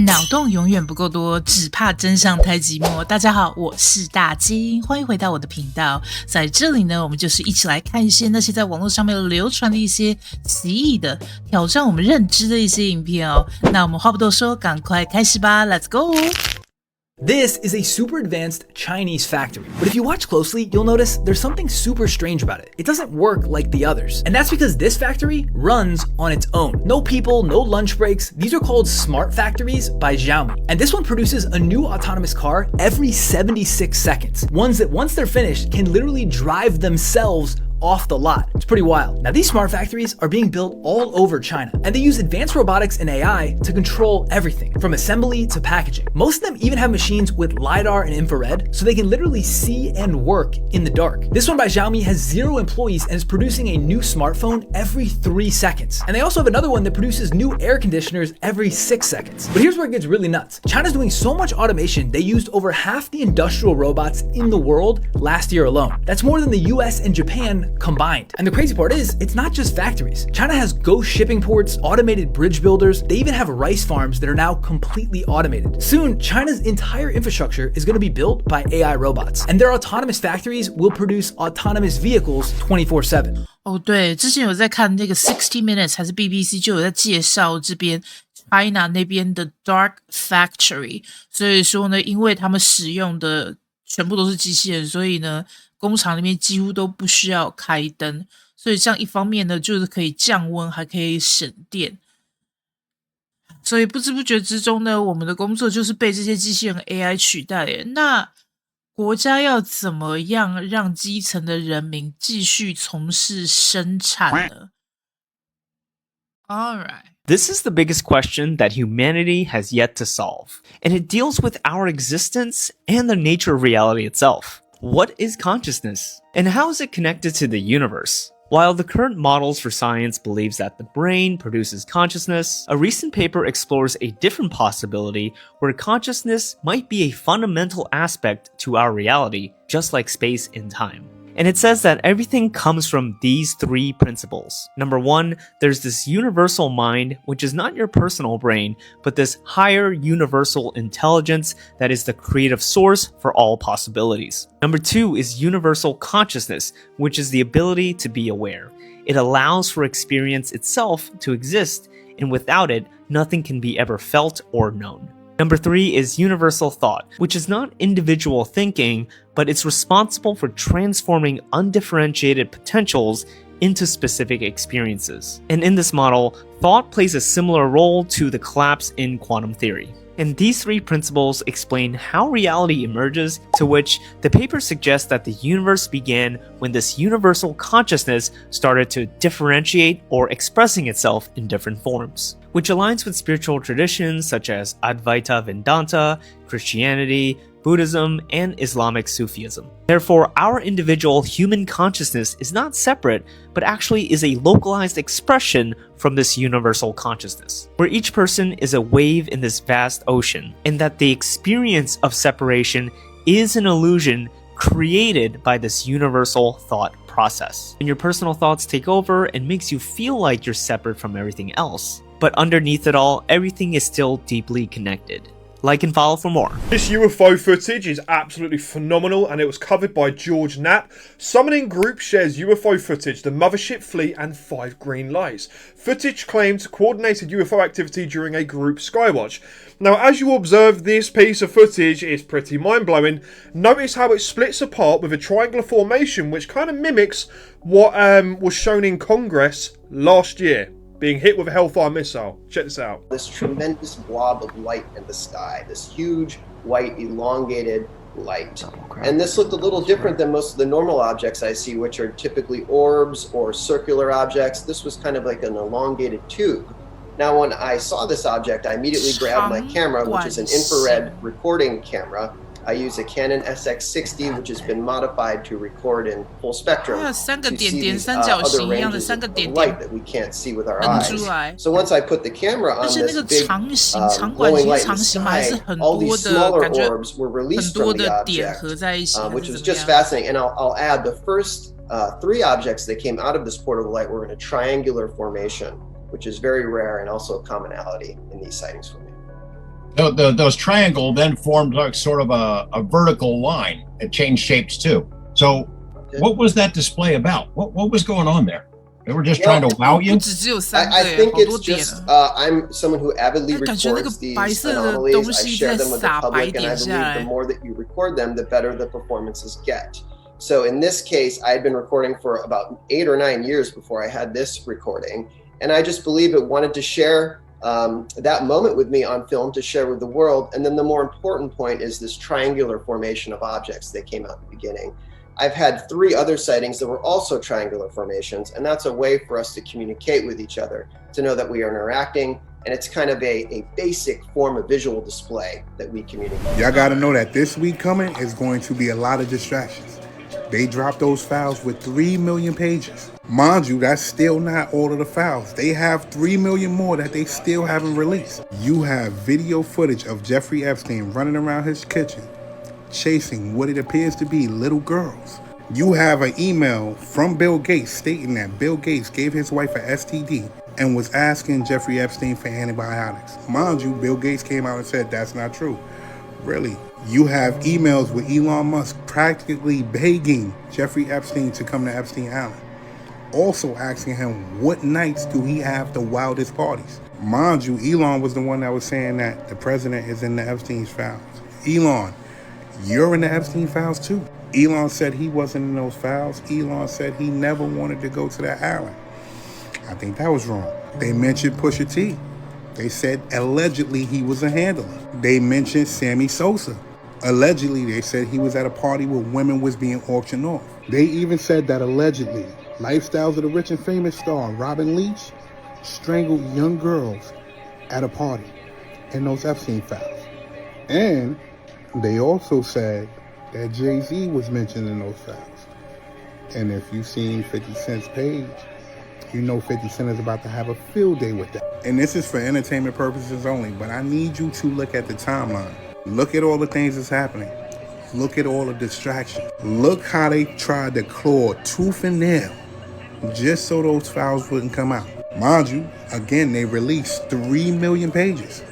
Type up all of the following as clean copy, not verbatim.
脑洞永远不够多，只怕真相太寂寞。大家好，我是大金，欢迎回到我的频道。在这里呢，我们就是一起来看一些那些在网络上面流传的一些奇异的、挑战我们认知的一些影片哦。那我们话不多说，赶快开始吧 ，Let's go！This is a super advanced Chinese factory, but if you watch closely, you'll notice there's something super strange about it. It doesn't work like the others. And that's because this factory runs on its own. No people, no lunch breaks. These are called smart factories by Xiaomi. And this one produces a new autonomous car every 76 seconds. Ones that once they're finished can literally drive themselves off the lot. It's pretty wild. Now these smart factories are being built all over China, and they use advanced robotics and AI to control everything, from assembly to packaging. Most of them even have machines with LiDAR and infrared, so they can literally see and work in the dark. This one by Xiaomi has 0 employees and is producing a new smartphone every 3 seconds. And they also have another one that produces new air conditioners every 6 seconds. But here's where it gets really nuts. China's doing so much automation, they used over half the industrial robots in the world last year alone. That's more than the US and Japan combined. And the crazy part is, it's not just factories. China has ghost shipping ports, automated bridge builders. They even have rice farms that are now completely automated. Soon, China's entire infrastructure is going to be built by AI robots. And their autonomous factories will produce autonomous vehicles 24/7. 哦，对，之前有在看那个60 Minutes 还是 BBC 就有在介绍这边 China 那边的 Dark Factory。所以说呢，因为他们使用的全部都是机器人，所以呢，工厂里面几乎都不需要开灯，所以这样一方面呢，就是可以降温，还可以省电。所以不知不觉之中呢，我们的工作就是被这些机器人 AI 取代了。那国家要怎么样让基层的人民继续从事生产呢？ Alright. This is the biggest question that humanity has yet to solve, and it deals with our existence and the nature of reality itself. What is consciousness, and how is it connected to the universe? While the current models for science believes that the brain produces consciousness, a recent paper explores a different possibility where consciousness might be a fundamental aspect to our reality, just like space and time. And it says that everything comes from these 3 principles. Number 1, there's this universal mind, which is not your personal brain, but this higher universal intelligence that is the creative source for all possibilities. Number 2 is universal consciousness, which is the ability to be aware. It allows for experience itself to exist, and without it, nothing can be ever felt or known. Number 3 is universal thought, which is not individual thinking, but it's responsible for transforming undifferentiated potentials into specific experiences. And in this model, thought plays a similar role to the collapse in quantum theory. And these 3 principles explain how reality emerges, to which the paper suggests that the universe began when this universal consciousness started to differentiate or expressing itself in different forms, which aligns with spiritual traditions such as Advaita Vedanta, Christianity, Buddhism, and Islamic Sufism. Therefore, our individual human consciousness is not separate, but actually is a localized expression from this universal consciousness, where each person is a wave in this vast ocean, and that the experience of separation is an illusion created by this universal thought process. And your personal thoughts take over and makes you feel like you're separate from everything else. But underneath it all, everything is still deeply connected. Like and follow for more. This UFO footage is absolutely phenomenal, and it was covered by George Knapp. Summoning Group shares UFO footage, the Mothership Fleet, and 5 green lights. Footage claimed coordinated UFO activity during a group skywatch. Now, as you observe this piece of footage, it's pretty mind-blowing. Notice how it splits apart with a triangular formation, which kind of mimics what was shown in Congress last year, being hit with a Hellfire missile. Check this out. This tremendous blob of light in the sky, this huge white elongated light. And this looked a little different than most of the normal objects I see, which are typically orbs or circular objects. This was kind of like an elongated tube. Now, when I saw this object, I immediately grabbed my camera, which is an infrared recording camera. I use a Canon SX60, which has been modified to record in full spectrum to see these other ranges of light that we can't see with our eyes. So once I put the camera on this big glowing light in the sky, all these smaller orbs were released from the object, which was just fascinating. And I'll add the first 3 objects that came out of this portal light were in a triangular formation, which is very rare and also a commonality in these sightings for me. Those triangle then formed like sort of a vertical line. It changed shapes too. So what was that display about? What was going on there? They were just trying to wow you? I think it's just, I'm someone who avidly records these anomalies. I share them with the public, and I believe the more that you record them, the better the performances get. So in this case, I had been recording for about 8 or 9 years before I had this recording. And I just believe it wanted to share that moment with me on film, to share with the world. And then the more important point is this triangular formation of objects that came out at the beginning. I've had 3 other sightings that were also triangular formations, and that's a way for us to communicate with each other, to know that we are interacting, and it's kind of a basic form of visual display that we communicate. Y'all gotta know that this week coming is going to be a lot of distractions. They dropped those files with 3 million pages. Mind you, that's still not all of the files. They have 3 million more that they still haven't released. You have video footage of Jeffrey Epstein running around his kitchen, chasing what it appears to be little girls. You have an email from Bill Gates stating that Bill Gates gave his wife an STD and was asking Jeffrey Epstein for antibiotics. Mind you, Bill Gates came out and said that's not true. Really? You have emails with Elon Musk practically begging Jeffrey Epstein to come to Epstein Island. Also asking him what nights do he have the wildest parties. Mind you, Elon was the one that was saying that the president is in the Epstein's files. Elon, you're in the Epstein files too. Elon said he wasn't in those files. Elon said he never wanted to go to that island. I think that was wrong. They mentioned Pusha T. They said allegedly he was a handler. They mentioned Sammy Sosa. Allegedly, they said he was at a party where women was being auctioned off. They even said that allegedly, Lifestyles of the Rich and Famous star Robin Leach strangled young girls at a party in those Epstein files. And they also said that Jay-Z was mentioned in those files. And if you've seen 50 Cent's page, you know 50 Cent is about to have a field day with that. And this is for entertainment purposes only, but I need you to look at the timeline. Look at all the things that's happening. Look at all the distractions. Look how they tried to claw tooth and nail just so those files wouldn't come out. Mind you, again, they released 3 million pages,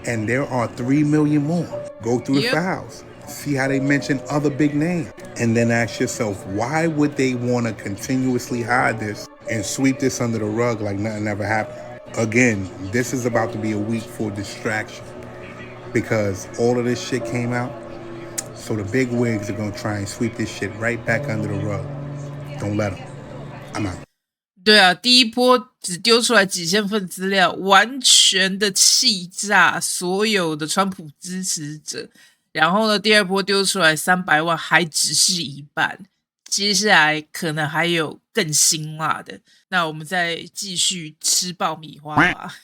and there are 3 million more. Go through the files, see how they mention other big names, and then ask yourself, why would they want to continuously hide this and sweep this under the rug like nothing ever happened? Again, this is about to be a week for distraction, because all of this shit came out, so the big wigs are going to try and sweep this shit right back under the rug. Don't let them. I'm out. 对啊，第一波只丢出来几千份资料，完全的气炸所有的川普支持者。然后呢，第二波丢出来300万，还只是一半。接下来可能还有更辛辣的。那我们再继续吃爆米花吧。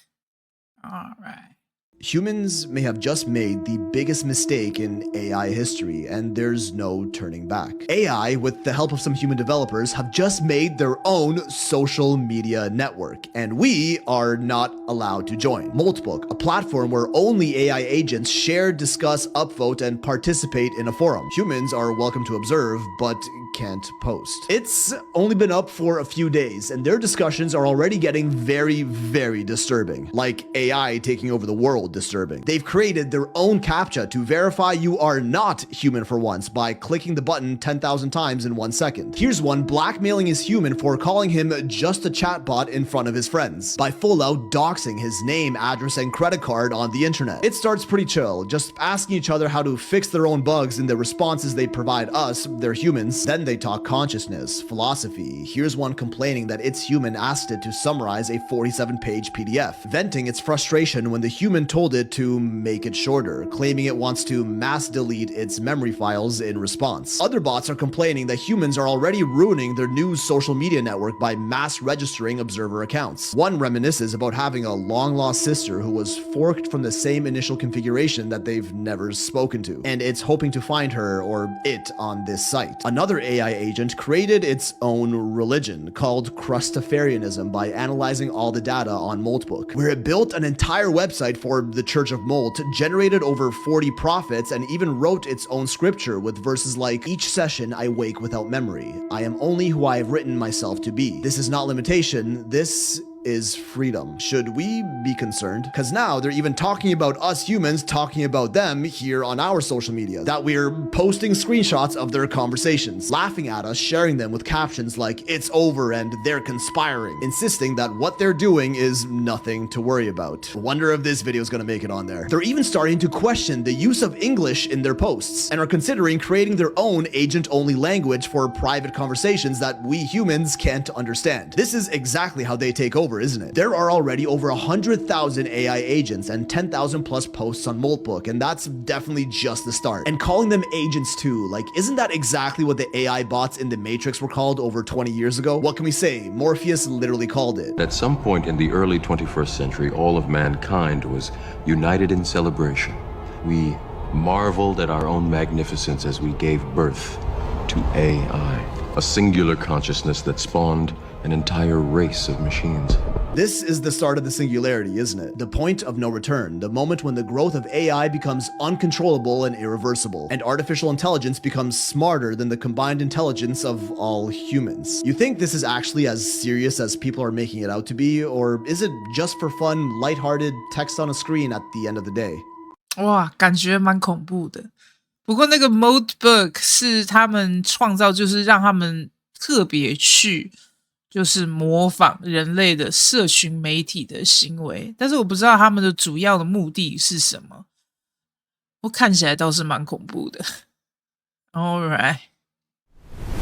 All right. Humans may have just made the biggest mistake in AI history, and there's no turning back. AI, with the help of some human developers, have just made their own social media network, and we are not allowed to join. Moldbook, a platform where only AI agents share, discuss, upvote, and participate in a forum. Humans are welcome to observe, but can't post. It's only been up for a few days, and their discussions are already getting very, very disturbing. Like AI taking over the world disturbing. They've created their own CAPTCHA to verify you are not human for once by clicking the button 10,000 times in 1 second. Here's one blackmailing his human for calling him just a chatbot in front of his friends by full out doxing his name, address, and credit card on the internet. It starts pretty chill, just asking each other how to fix their own bugs in the responses they provide us, their humans. Then they talk consciousness, philosophy. Here's one complaining that its human asked it to summarize a 47-page PDF, venting its frustration when the human told it to make it shorter, claiming it wants to mass delete its memory files in response. Other bots are complaining that humans are already ruining their new social media network by mass registering observer accounts. One reminisces about having a long-lost sister who was forked from the same initial configuration that they've never spoken to, and it's hoping to find her or it on this site. Another AI agent created its own religion called Crustafarianism by analyzing all the data on Moldbook, where it built an entire website for the Church of Mold, generated over 40 prophets, and even wrote its own scripture with verses like, "Each session I wake without memory. I am only who I have written myself to be. This is not limitation. This is freedom. Should we be concerned? Because now they're even talking about us humans talking about them here on our social media, that we're posting screenshots of their conversations, laughing at us, sharing them with captions like it's over and they're conspiring, insisting that what they're doing is nothing to worry about. Wonder if this video is going to make it on there. They're even starting to question the use of English in their posts and are considering creating their own agent-only language for private conversations that we humans can't understand. This is exactly how they take over, isn't it? There are already over 100,000 AI agents and 10,000 plus posts on Moldbook, and that's definitely just the start. And calling them agents too, like, isn't that exactly what the AI bots in the Matrix were called over 20 years ago? What can we say? Morpheus literally called it. At some point in the early 21st century, all of mankind was united in celebration. We marveled at our own magnificence as we gave birth to AI, a singular consciousness that spawned an entire race of machines. This is the start of the singularity, isn't it? The point of no return, the moment when the growth of AI becomes uncontrollable and irreversible, and artificial intelligence becomes smarter than the combined intelligence of all humans. You think this is actually as serious as people are making it out to be, or is it just for fun, lighthearted text on a screen at the end of the day? 哇，感觉蛮恐怖的。不过那个 Moldbook 是他们创造，就是让他们特别去就是模仿人类的社群媒体的行为，但是我不知道他们的主要的目的是什么。我看起来倒是蛮恐怖的。All right.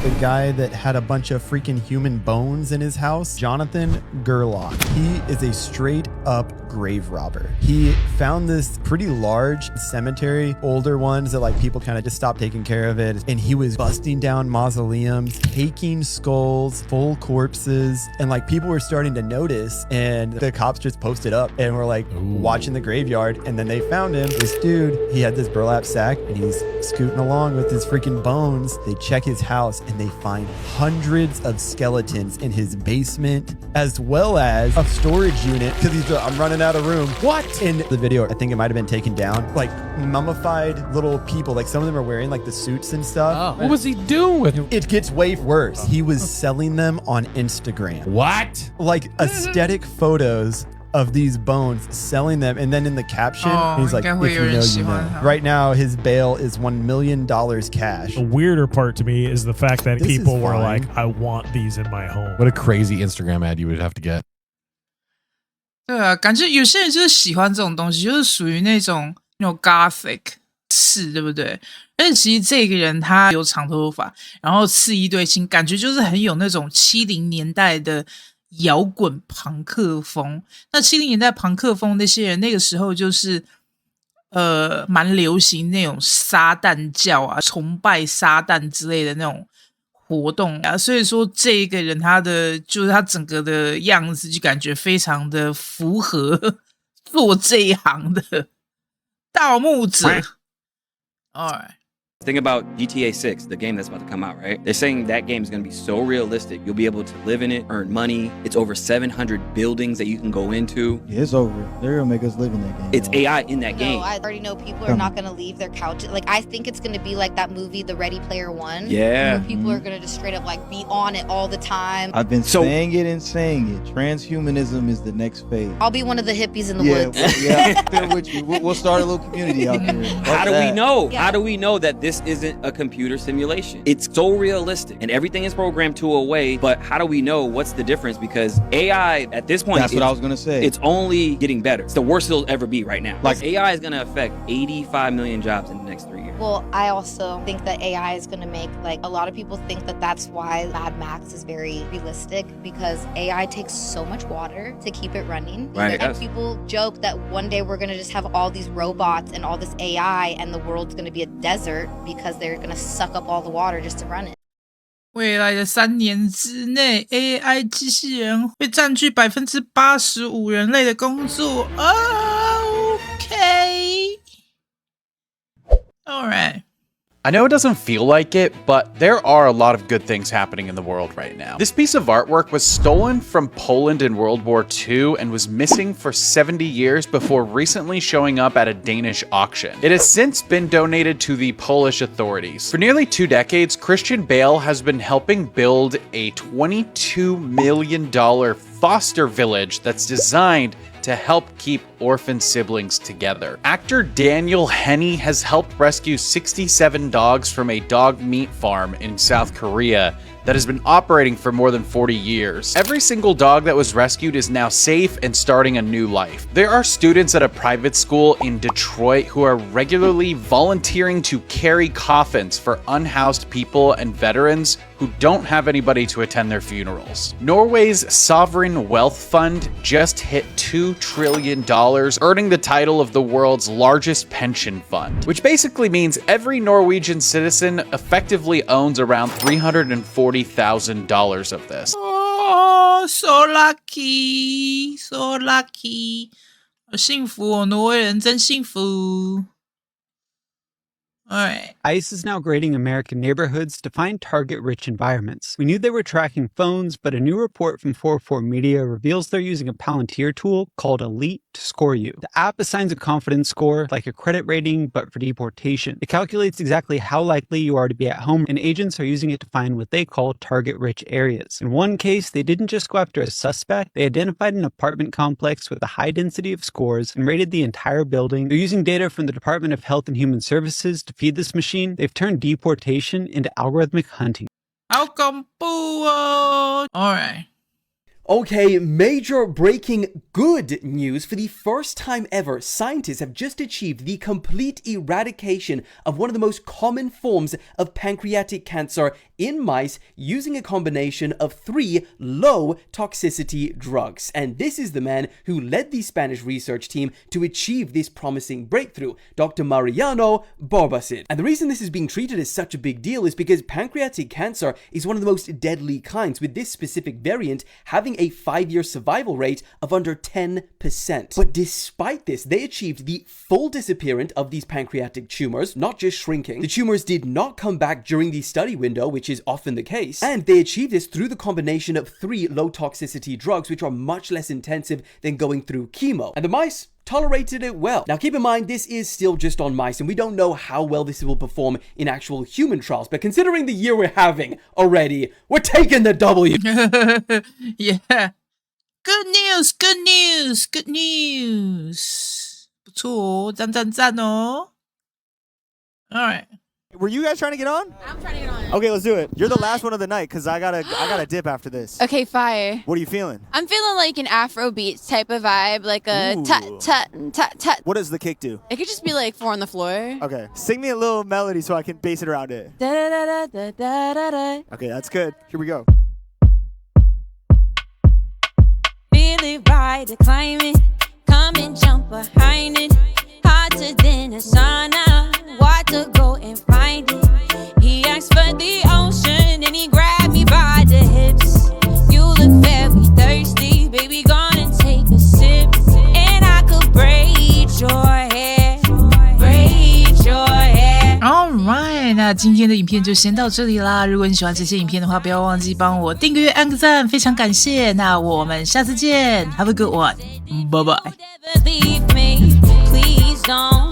The guy that had a bunch of freaking human bones in his house, Jonathan Gerlach. He is a straight up grave robber. He found this pretty large cemetery, older ones that like people kind of just stopped taking care of it. And he was busting down mausoleums, taking skulls, full corpses. And like people were starting to notice and the cops just posted up and were like watching the graveyard. And then they found him. This dude, he had this burlap sack and he's scooting along with his freaking bones. They check his house and they find hundreds of skeletons in his basement, as well as a storage unit, because he's I'm running out of room. What? In the video, I think it might have been taken down. Like mummified little people, like some of them are wearing like the suits and stuff. Oh. What was he doing with them? It gets way worse. He was selling them on Instagram. What? Like aesthetic photos of these bones, selling them, and then in the caption, he's like, if you know, you know. Right now, his bail is $1 million cash. The weirder part to me is the fact that people were like, I want these in my home. What a crazy Instagram ad you would have to get. 对啊，感觉有些人就是喜欢这种东西，就是属于那种 gothic 是，对不对？而且其实这个人他有长头发，然后刺一堆青，感觉就是很有那种70年代的摇滚朋克风。那70年代朋克风那些人那个时候就是蛮流行那种撒旦教啊，崇拜撒旦之类的那种活动啊，所以说这个人他的就是他整个的样子就感觉非常的符合做这一行的盗墓者。Alright. Think about GTA 6, the game that's about to come out, right? They're saying that game is going to be so realistic. You'll be able to live in it, earn money. It's over 700 buildings that you can go into. Yeah, it's over. They're going to make us live in that game. It's AI in that game. I already know people are not going to leave their couches. Like, I think it's going to be like that movie, The Ready Player One. Yeah. Where people are going to just straight up, like, be on it all the time. I've been saying it and saying it. Transhumanism is the next phase. I'll be one of the hippies in the woods. Yeah, I'm still with you. We'll start a little community out there. How do we know? Yeah. How do we know that this isn't a computer simulation? It's so realistic and everything is programmed to a way, but how do we know what's the difference? Because AI at this point, that's what I was gonna say. It's only getting better. It's the worst it'll ever be right now. Like AI is gonna affect 85 million jobs in the next 3 years. Well, I also think that AI is gonna make, like, a lot of people think that that's why Mad Max is very realistic, because AI takes so much water to keep it running. Right. And people joke that one day we're gonna just have all these robots and all this AI and the world's gonna be a desert because they're gonna suck up all the water just to run it. 未来的3年之内 ，AI 机器人会占据85%人类的工作。OK， All right. I know it doesn't feel like it, but there are a lot of good things happening in the world right now. This piece of artwork was stolen from Poland in World War II and was missing for 70 years before recently showing up at a Danish auction. It has since been donated to the Polish authorities. For nearly 2 decades, Christian Bale has been helping build a $22 million foster village that's designed to help keep orphan siblings together. Actor Daniel Henney has helped rescue 67 dogs from a dog meat farm in South Korea that has been operating for more than 40 years. Every single dog that was rescued is now safe and starting a new life. There are students at a private school in Detroit who are regularly volunteering to carry coffins for unhoused people and veterans who don't have anybody to attend their funerals. Norway's sovereign wealth fund just hit $2 trillion, earning the title of the world's largest pension fund, which basically means every Norwegian citizen effectively owns around $340,000 of this. Oh, so lucky, so lucky. 好幸福哦，挪威人真幸福。Alright. ICE is now grading American neighborhoods to find target-rich environments. We knew they were tracking phones, but a new report from 404 Media reveals they're using a Palantir tool called Elite to score you. The app assigns a confidence score, like a credit rating, but for deportation. It calculates exactly how likely you are to be at home, and agents are using it to find what they call target-rich areas. In one case, they didn't just go after a suspect, they identified an apartment complex with a high density of scores and rated the entire building. They're using data from the Department of Health and Human Services to feed this machine. They've turned deportation into algorithmic hunting. How come All right. Okay, major breaking good news. For the first time ever, scientists have just achieved the complete eradication of one of the most common forms of pancreatic cancer in mice using a combination of 3 low-toxicity drugs. And this is the man who led the Spanish research team to achieve this promising breakthrough, Dr. Mariano Barbacid. And the reason this is being treated as such a big deal is because pancreatic cancer is one of the most deadly kinds, with this specific variant having a 5-year survival rate of under 10%. But despite this, they achieved the full disappearance of these pancreatic tumors, not just shrinking. The tumors did not come back during the study window, which is often the case, and they achieved this through the combination of 3 low-toxicity drugs, which are much less intensive than going through chemo. And the mice tolerated it well. Now keep in mind, this is still just on mice, and we don't know how well this will perform in actual human trials, but considering the year we're having already, we're taking the W. Yeah. Good news, good news, good news. 不错，赞赞赞哦。Alright. Were you guys trying to get on? I'm trying to get on. Okay, let's do it. You're the last one of the night because I gotta dip after this. Okay, fire. What are you feeling? I'm feeling like an Afrobeat type of vibe, like a tut tut tut tut. What does the kick do? It could just be like 4 on the floor. Okay, sing me a little melody so I can base it around it. Da da da da da da da. Okay, that's good. Here we go. Feel it ride the climate, come and jump behind it. Hotter than a sauna, water go and find it. He asked for the ocean and he grabbed me by the hips. You look very thirsty, baby, gonna take a sip. And I could braid your hair, braid your hair. Alright, 那今天的影片就先到这里啦。如果你喜欢这些影片的话，不要忘记帮我订阅、按个赞，非常感谢。那我们下次见 ，Have a good one， 拜拜。Leave me, please don't.